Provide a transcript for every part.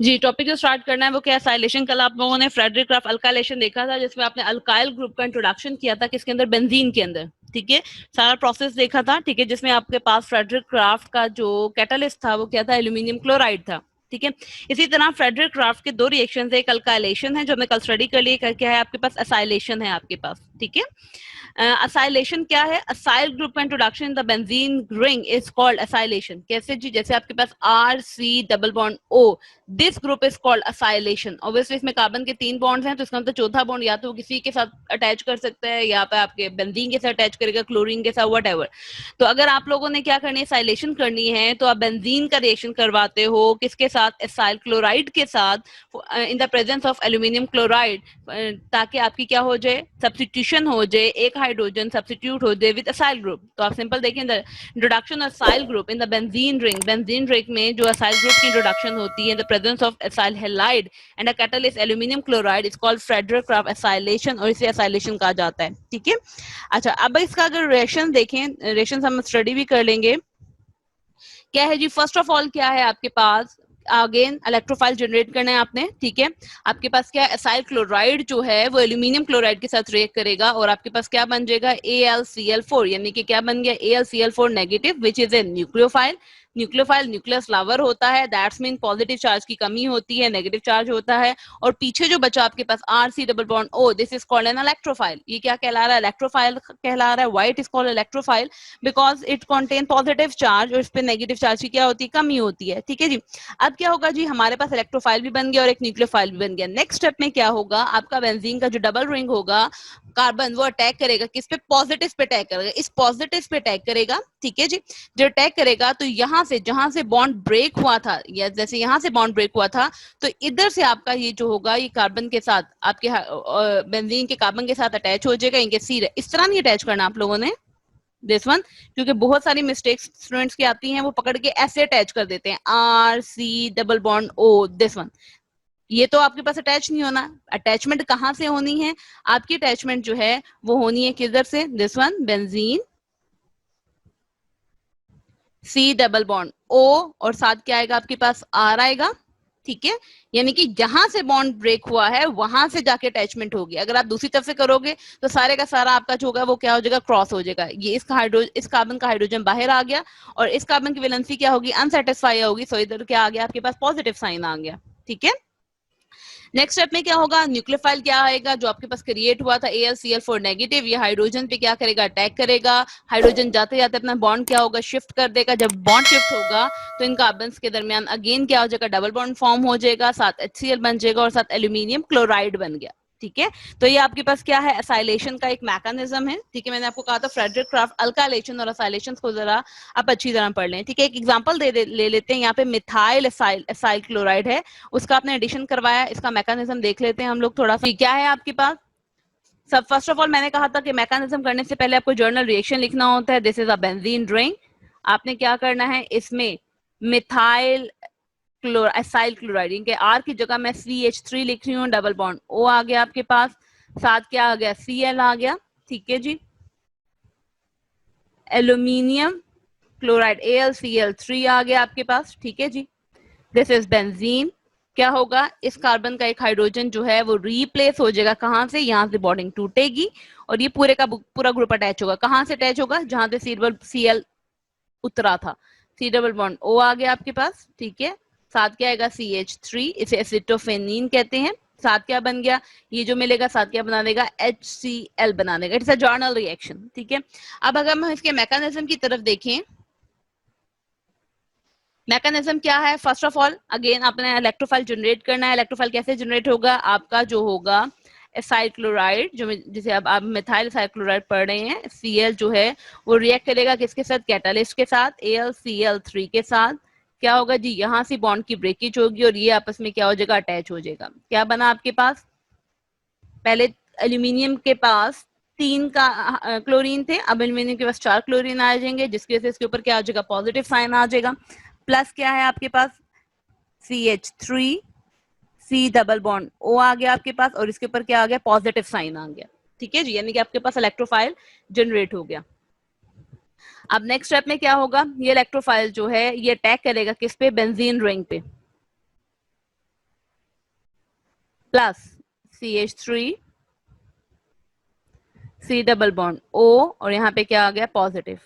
जी, topic जो start करना है वो क्या है, एसाइलेशन। कल आप लोगों ने फ्रेडरिक क्राफ्ट अल्काइलेशन देखा था, जिसमें आपने अल्काइल ग्रुप का इंट्रोडक्शन किया था, किसके अंदर, बेंजीन के अंदर, ठीक है। सारा प्रोसेस देखा था, ठीक है, जिसमें आपके पास फ्रेडरिक क्राफ्ट का जो कैटलिस्ट था वो क्या था, एल्यूमिनियम क्लोराइड था, ठीक है। इसी तरह फ्रेडरिक क्राफ्ट के दो रिएक्शन है, एक अल्काइलेशन है जो हमने कल स्टडी कर लिए, क्या है आपके पास, एसाइलेशन है आपके पास, ठीक है। असाइलेशन क्या है, असाइल ग्रुप का introduction in the benzene ring is called acylation. कैसे जी, जैसे आपके पास R C double bond O, this group is called acylation. Obviously इसमें कार्बन के 3 बॉन्ड्स हैं, तो इसका मतलब चौथा बॉन्ड या तो किसी के साथ अटैच कर सकता है, या पे आपके बेंजीन के साथ अटैच करेगा, क्लोरीन के साथ, व्हाटएवर। तो अगर आप लोगों ने क्या करनी है, असाइलेशन करनी है, तो आप बेंजीन का रिएक्शन करवाते हो किसके साथ, एसाइल क्लोराइड के साथ, इन the presence of aluminium chloride, ताकि आपकी क्या हो जाए, सब्स्टिट्यूशन हो जाए, एक हाइड्रोजन सब्स्टिट्यूट हो जाए विद असाइल ग्रुप। तो आप सिंपल देखें, the introduction of acyl group in the benzene ring में जो असाइल ग्रुप की इंट्रोडक्शन होती है in the presence of acyl halide and a catalyst aluminium chloride is called Frederick Craft acylation, और इसे असाइलेशन कहा जाता है, ठीक है। अच्छा, अब इसका अगर रिएक्शन देखें, रिएक्शन हम स्टडी भी कर लेंगे। क्या है जी, फर्स्ट ऑफ ऑल क्या है आपके पास, अगेन इलेक्ट्रोफाइल जनरेट करना है आपने, ठीक है। आपके पास क्या है, एसाइल क्लोराइड जो है वो एल्यूमिनियम क्लोराइड के साथ रिएक्ट करेगा, और आपके पास क्या बन जाएगा, AlCl4, यानी कि क्या बन गया, AlCl4 negative, which is a nucleophile. Nucleophile nucleus flower होता है, दैट्स मीन पॉजिटिव चार्ज की कमी होती है, नेगेटिव चार्ज होता है। और पीछे जो बचा आपके पास RC double bond O, this is called an electrophile. ये क्या कहला रहा है, इलेक्ट्रोफाइल कहला रहा है। Why it is called electrophile, because it contain positive charge, और इस पे नेगेटिव चार्ज की क्या होती है, कमी होती है, ठीक है जी। अब क्या होगा जी, हमारे पास इलेक्ट्रोफाइल भी बन गया और एक न्यूक्लियोफाइल भी बन गया। नेक्स्ट स्टेप में क्या होगा, आपका बेंजीन का जो डबल रिंग होगा, कार्बन वो अटैक करेगा किस पे, पॉजिटिव पे अटैक करेगा, इस पॉजिटिव पे अटैक करेगा, ठीक है जी। जो अटैक करेगा तो यहां से, जहां से बॉन्ड ब्रेक हुआ था, या जैसे यहां से बॉन्ड ब्रेक हुआ था, तो इधर से आपका ये जो होगा, ये कार्बन के साथ, आपके बेंजीन के कार्बन के साथ अटैच हो जाएगा, इनके सी, इस तरह नहीं अटैच करना आप लोगों ने, दिस वन। क्योंकि बहुत सारी मिस्टेक्स स्टूडेंट्स की आती हैं, वो पकड़ के ऐसे अटैच कर देते हैं, RC double bond O, this one. ये तो आपके पास अटैच नहीं होना। अटैचमेंट कहां से होनी है, आपकी अटैचमेंट जो है वो होनी है किधर से, this one, benzene C double bond O, और साथ क्या आएगा आपके पास, R आएगा, ठीक है। यानी कि जहां से बॉन्ड ब्रेक हुआ है वहां से जाके अटैचमेंट होगी। अगर आप दूसरी तरफ से करोगे तो सारे का सारा आपका जो होगा वो क्या हो जाएगा, क्रॉस हो जाएगा। ये इस कार्बन का हाइड्रोजन बाहर आ गया, और इस कार्बन की वैलेंसी क्या होगी, अनसेटिस्फाई होगी, सो इधर क्या आ गया आपके पास, पॉजिटिव साइन आ गया, ठीक है। नेक्स्ट स्टेप में क्या होगा, न्यूक्लियोफाइल क्या आएगा, जो आपके पास क्रिएट हुआ था, AlCl4 नेगेटिव, ये हाइड्रोजन पे क्या करेगा, अटैक करेगा। हाइड्रोजन जाते जाते अपना बॉन्ड क्या होगा, शिफ्ट कर देगा। जब बॉन्ड शिफ्ट होगा तो इन कार्बन्स के दरमियान अगेन क्या हो जाएगा, डबल बॉन्ड फॉर्म हो जाएगा, साथ HCl बन जाएगा, और साथ एल्यूमिनियम क्लोराइड बन गया, ठीक है। तो ये आपके पास क्या है, असाइलेशन का एक मैकेनिज्म है, ठीक है। मैंने आपको कहा था फ्रेडरिक क्राफ्ट अल्काइलेशन और असाइलेशन को जरा आप अच्छी तरह पढ़ लें, ठीक है। एक एग्जांपल ले लेते हैं, यहाँ पे मिथाइल एसाइल क्लोराइड है, उसका आपने एडिशन करवाया, इसका मैकेनिज्म देख लेते हैं हम लोग थोड़ा सा। क्या है आपके पास, सब फर्स्ट ऑफ ऑल मैंने कहा था कि मैकेनिज्म करने से पहले आपको जर्नल रिएक्शन लिखना होता है। This is a benzene ring. आपने क्या करना है, इसमें मिथाइल एसाइल क्लोराइड, इनके आर की जगह मैं CH3 लिख रही हूँ, डबल बॉन्ड O आ गया आपके पास, साथ क्या आ गया, Cl आ गया, ठीक है जी। एल्यूमिनियम क्लोराइड AlCl3 आ गया आपके पास, ठीक है जी। This is benzene. क्या होगा, इस कार्बन का एक हाइड्रोजन जो है वो रिप्लेस हो जाएगा, कहां से, यहां से बॉन्डिंग टूटेगी, और ये पूरे का पूरा ग्रुप अटैच होगा। कहां से अटैच होगा, जहां से Cl उतरा था, C डबल बॉन्ड O आ गया आपके पास, ठीक है। साथ क्या आएगा, CH3, इसे एसिटोफेनिन कहते हैं। साथ क्या बन गया, ये जो मिलेगा साथ क्या बना देगा, HCl बना देगा। इट्स अ जर्नल रिएक्शन, ठीक है। अब अगर हम इसके मैकेनिज्म की तरफ देखें, मैकेनिज्म क्या है, फर्स्ट ऑफ ऑल अगेन आपने इलेक्ट्रोफाइल जनरेट करना है। इलेक्ट्रोफाइल कैसे जनरेट होगा, आपका जो होगा एसाइल क्लोराइड, जो जिसे अब आप मिथाइल एसाइल क्लोराइड पढ़ रहे हैं, Cl जो है वो रिएक्ट करेगा किसके साथ, कैटालिस्ट के साथ, AlCl3 के साथ। क्या होगा जी, यहाँ से बॉन्ड की ब्रेकेज होगी, और ये आपस में क्या हो जाएगा, अटैच हो जाएगा। क्या बना आपके पास, पहले एल्यूमिनियम के पास 3 का क्लोरीन थे, अब एल्यूमिनियम के पास 4 क्लोरीन आ जाएंगे, जिसकी वजह से इसके ऊपर क्या आ जाएगा, पॉजिटिव साइन आ जाएगा। प्लस क्या है आपके पास, CH3, C double bond O आ गया आपके पास, और इसके ऊपर क्या आ गया, पॉजिटिव साइन आ गया, ठीक है जी। यानी कि आपके पास इलेक्ट्रोफाइल जनरेट हो गया। अब नेक्स्ट स्टेप में क्या होगा, ये इलेक्ट्रोफाइल जो है ये अटैक करेगा किस पे, बेंजीन रिंग पे, plus CH3 C double bond O, और यहाँ पे क्या आ गया, पॉजिटिव।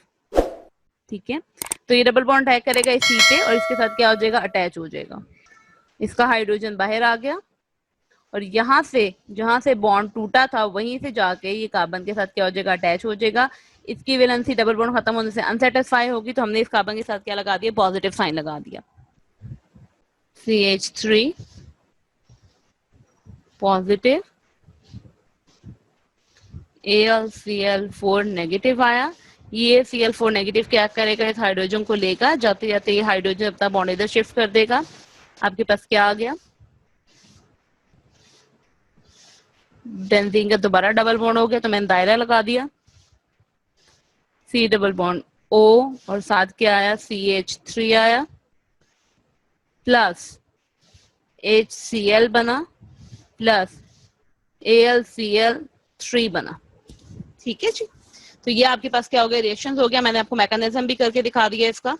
ठीक है, तो ये डबल बॉन्ड अटैक करेगा इस C पे और इसके साथ क्या हो जाएगा, अटैच हो जाएगा। इसका हाइड्रोजन बाहर आ गया और यहाँ से जहां से बॉन्ड टूटा था वहीं से जाके ये कार्बन के साथ क्या हो जाएगा, अटैच हो जाएगा। इसकी वैलेंसी डबल बॉन्ड खत्म होने से अनसेटिस्फाई होगी, तो हमने इस कार्बन के साथ क्या लगा दिया, पॉजिटिव साइन लगा दिया, CH3 पॉजिटिव, AlCl4 नेगेटिव आया। ये Cl4 नेगेटिव क्या करेगा, इस हाइड्रोजन को लेकर जाते जाते ये हाइड्रोजन अपना बॉन्ड इधर शिफ्ट कर देगा। आपके पास क्या आ गया, बेंजीन का दोबारा डबल बॉन्ड हो गया, तो मैंने दायरा लगा दिया, C डबल बॉन्ड O और साथ क्या आया, CH3 आया, प्लस HCl बना, प्लस AlCl3 बना। ठीक है जी, तो ये आपके पास क्या हो गया, रिएक्शन हो गया। मैंने आपको मैकेनिज्म भी करके दिखा दिया इसका।